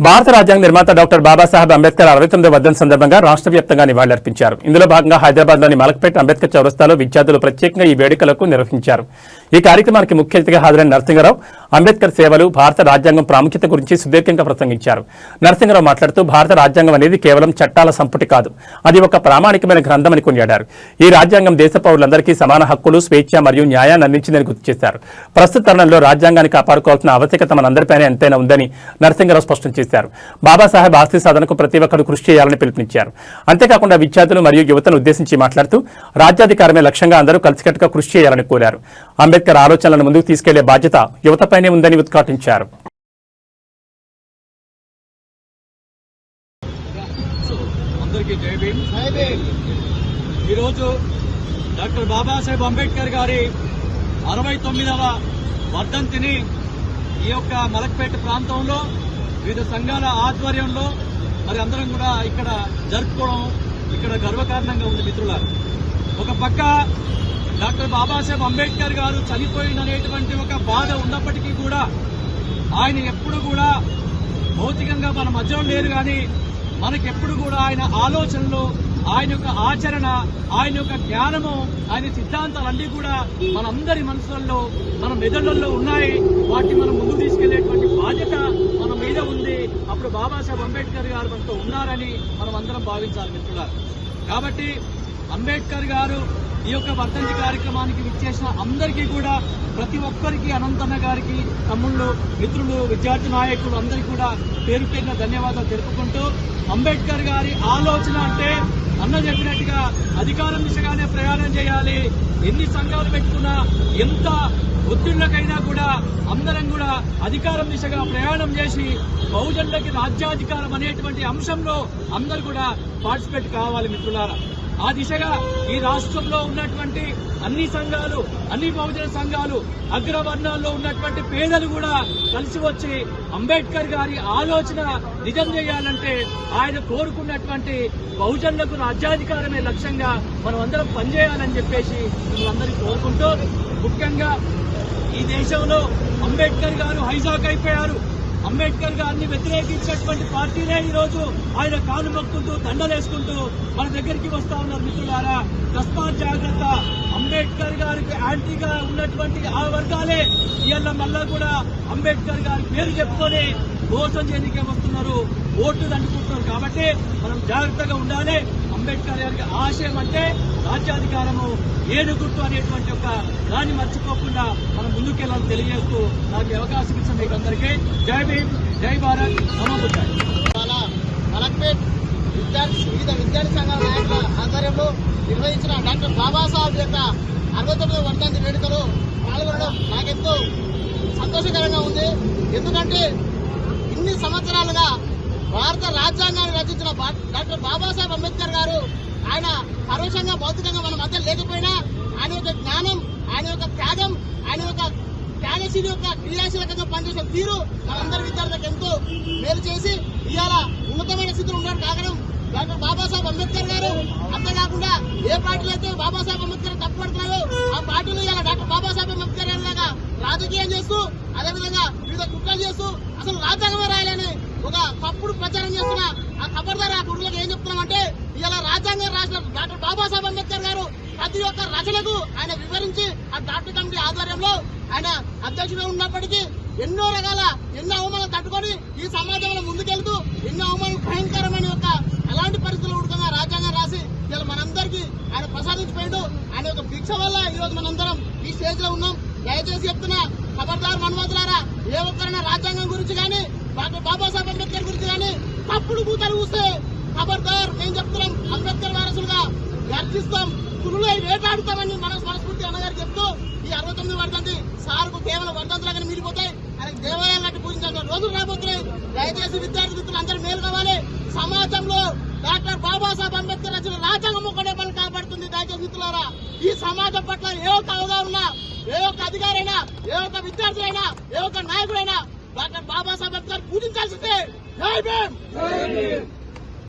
భారత రాజ్యాంగ నిర్మాత డాక్టర్ బాబాసాహెబ్ అంబేద్కర్ 69వ వర్ధంతి సందర్భంగా రాష్ట్ర వ్యాప్తంగా నివాళులర్పించారు. ఇందులో భాగంగా హైదరాబాద్లోని మలక్పేట్ అంబేద్కర్ చౌరస్తాలో విద్యార్థులు ప్రత్యేకంగా ఈ వేడుకలకు నిర్వహించారు. ఈ కార్యక్రమానికి ముఖ్య అతిథిగా హాజరైన నరసింహరావు అంబేద్కర్ సేవలు, భారత రాజ్యాంగం ప్రాముఖ్యత గురించి సుదీర్ఘంగా ప్రసంగించారు. నరసింహరావు మాట్లాడుతూ భారత రాజ్యాంగం అనేది కేవలం చట్టాల సంపుటి కాదు, అది ఒక ప్రామాణికమైన గ్రంథమని కొనియాడారు. ఈ రాజ్యాంగం దేశ పౌరులందరికీ సమాన హక్కులు, స్వేచ్ఛ మరియు న్యాయాన్ని అందించిందని గుర్తు చేశారు. ప్రస్తుత తరుణంలో రాజ్యాంగాన్ని కాపాడుకోవాల్సిన ఆవశ్యకత మనందరిపైనే ఎంతైనా ఉందని నరసింహరావు స్పష్టం చేశారు. బాబాసాహెబ్ ఆస్తి సాధనకు ప్రతి ఒక్కరు కృషి చేయాలని పిలుపునిచ్చారు. అంతేకాకుండా విద్యార్థులు మరియు యువతను ఉద్దేశించి మాట్లాడుతూ రాజ్యాధికారమే లక్ష్యంగా అందరూ కలిసికట్టుగా కృషి చేయాలని కోరారు. అంబేద్కర్ ఆలోచనలను ముందుకు తీసుకెళ్లే బాధ్యత యువతపైనే ఉందని ఉద్ఘాటించారు. ఈరోజు డాక్టర్ బాబాసాహెబ్ అంబేద్కర్ గారి 69వ వర్ధంతిని ఈ యొక్క మలక్పేట ప్రాంతంలో వివిధ సంఘాల ఆధ్వర్యంలో మరి అందరం కూడా ఇక్కడ జరుపుకోవడం ఇక్కడ గర్వకారణంగా ఉంది. మిత్రులారా, ఒక పక్క డాక్టర్ బాబాసాహెబ్ అంబేద్కర్ గారు చనిపోయిననేటువంటి ఒక బాధ ఉన్నప్పటికీ కూడా ఆయన ఎప్పుడు కూడా భౌతికంగా మన మధ్యలో లేరు, కానీ మనకెప్పుడు కూడా ఆయన ఆలోచనలు, ఆయన యొక్క ఆచరణ, ఆయన యొక్క జ్ఞానము, ఆయన సిద్ధాంతాలన్నీ కూడా మనందరి మనసులలో, మన మెదళ్లలో ఉన్నాయి. వాటిని మనం ముందుకు తీసుకెళ్లేటువంటి బాధ్యత మన మీద ఉంది. అప్పుడు బాబాసాహెబ్ అంబేద్కర్ గారు మనతో ఉన్నారని మనం అందరం భావించాలి మిత్రులారా. కాబట్టి అంబేద్కర్ గారు ఈ యొక్క వర్ధంతి కార్యక్రమానికి విచ్చేసిన అందరికీ కూడా, ప్రతి ఒక్కరికి, అనంతన్న గారికి, తమ్ముళ్ళు, మిత్రులు, విద్యార్థి నాయకులు అందరికీ కూడా పేరు పేరున ధన్యవాదాలు తెలుపుకుంటూ, అంబేద్కర్ గారి ఆలోచన అంటే అన్న చెప్పినట్టుగా అధికారం దిశగానే ప్రయాణం చేయాలి. ఎన్ని సంఘాలు పెట్టుకున్నా, ఎంత ఒత్తిళ్లకైనా కూడా అందరం కూడా అధికారం దిశగా ప్రయాణం చేసి బహుజనులకి రాజ్యాధికారం అనేటువంటి అంశంలో అందరూ కూడా పార్టిసిపేట్ కావాలి మిత్రులారా. ఆ దిశగా ఈ రాష్ట్రంలో ఉన్నటువంటి అన్ని సంఘాలు, అన్ని బహుజన సంఘాలు, అగ్రవర్ణాల్లో ఉన్నటువంటి పేదలు కూడా కలిసి వచ్చి అంబేద్కర్ గారి ఆలోచన నిజం చేయాలంటే, ఆయన కోరుకున్నటువంటి బహుజనులకు రాజ్యాధికారమే లక్ష్యంగా మనం అందరం పనిచేయాలని చెప్పేసి మిమ్మల్ని అందరికీ కోరుకుంటూ, ముఖ్యంగా ఈ దేశంలో అంబేద్కర్ గారు హైజాక్ అయిపోయారు. అంబేద్కర్ గారిని వ్యతిరేకించినటువంటి పార్టీనే ఈరోజు ఆయన కాలు మొక్కుంటూ, దండలేసుకుంటూ మన దగ్గరికి వస్తా ఉన్నారు. మిత్రులారా, తస్మాత్ జాగ్రత్త. అంబేద్కర్ గారికి యాంటీగా ఉన్నటువంటి ఆ వర్గాలే ఇవాళ మళ్ళా కూడా అంబేద్కర్ గారి పేరు చెప్పుకొని మోసం చేయడానికి వస్తున్నారు, ఓట్లు దండుకుంటున్నారు. కాబట్టి మనం జాగ్రత్తగా ఉండాలి. అంబేద్కర్ గారికి ఆశయం అంటే రాజ్యాధికారము, ఏనుగుర్తు అనేటువంటి ఒక దాన్ని మర్చిపోకుండా మనం ముందుకెళ్ళాలని తెలియజేస్తూ నాకు అవకాశం ఇచ్చిన మీకు అందరికీ జై భీమ్, జై భారత్, నమో బుద్ధాయ. మలక్పేట్ వివిధ విద్యార్థి సంఘాల నాయకుల ఆధ్వర్యంలో నిర్వహించిన డాక్టర్ బాబాసాహెబ్ యొక్క 69వ వర్ధంతి వేడుకలో పాల్గొనడం నాకెంతో సంతోషకరంగా ఉంది. ఎందుకంటే ఇన్ని సంవత్సరాలుగా భారత రాజ్యాంగాన్ని రచించిన డాక్టర్ బాబాసాహెబ్ అంబేద్కర్ గారు ఆయన పరోక్షంగా, భౌతికంగా మన మధ్య లేకపోయినా ఆయన యొక్క జ్ఞానం, ఆయన యొక్క త్యాగం, ఆయన యొక్క త్యాగశీలి యొక్క క్రియాశీలకంగా పనిచేసిన తీరు మనందరి విద్యార్థులకు ఎంతో మేలు చేసి ఇవాళ ఉన్నతమైన స్థితిలో ఉన్నాడు కాగడం డాక్టర్ బాబాసాహెబ్ అంబేద్కర్ గారు. అంతేకాకుండా ఏ పార్టీలో అయితే బాబాసాహెబ్ అంబేద్కర్ తప్పుపడుతున్నారో ఆ పార్టీలో ఇవాళ డాక్టర్ బాబాసాహెబ్ అంబేద్కర్ గారి లాగా రాజకీయం చేస్తూ, అదేవిధంగా వివిధ కుట్రలు చేస్తూ అసలు రాజ్యాంగమే రాయాలని ఒక తప్పుడు ప్రచారం చేస్తున్న ఆ ఖబర్దార్ ఆ కుట్రలకు ఏం చెప్తున్నామంటే, ఇలా రాజ్యాంగం రాసిన డాక్టర్ బాబాసాహెబ్ అంబేద్కర్ గారు ప్రతి ఒక్క రచనకు ఆయన వివరించి ఆ డాక్టర్ కమిటీ ఆధ్వర్యంలో ఆయన అధ్యక్షుడు ఉన్నప్పటికీ ఎన్నో అవమానాలు తట్టుకొని ఈ సమాజంలో ముందుకెళ్తూ ఎన్నో అవమానాలు భయంకరమైన యొక్క అలాంటి పరిస్థితుల్లో ఉడకంగా రాజ్యాంగం రాసి ఇలా మనందరికీ ఆయన ప్రసాదించిపోయాడు. ఆయన యొక్క భిక్ష వల్ల ఈరోజు మనందరం ఈ స్టేజ్ లో ఉన్నాం. దయచేసి చెప్తున్నా, ఖబర్దార్ మన్మతులారా, ఏ ఒక్కరైనా రాజ్యాంగం గురించి కానీ, డాక్టర్ బాబాసాహెబ్ అంబేద్కర్ గురించి కానీ తప్పుడు కూతలు చూస్తే ఖబర్దార్ మేము చెప్తున్నాం, అంబేద్కర్ వారసులుగా గర్జిస్తాం, పులులై వేటాడుతామని మనస్ఫూర్తి అన్నగారు చెప్తూ ఈ 69వ వర్ధంతి సార్కు కేవలం వర్ధంతులాగానే మిగిలిపోతాయి. ఆయనకు దేవాలయాలు కట్టి పూజించాల్సిన రోజులు రాబోతున్నాయి. దయచేసి విద్యార్థి మిత్రులు అందరూ మేలు కావాలి. సమాజంలో డాక్టర్ బాబాసాహెబ్ అంబేద్కర్ రచన రాజ్యాంగం ఒక్కడే మనం కాపాడుతుంది. దయచేసి మిత్రులారా, ఈ సమాజం పట్ల ఏ ఒక్క అవగాహన, ఏ ఒక్క అధికారైనా, ఏ ఒక్క విద్యార్థులైనా, ఏ ఒక్క నాయకుడైనా డాక్టర్ బాబాసాహెబ్ అంబేద్కర్ పూజించాల్సిందే. జై భీమ్.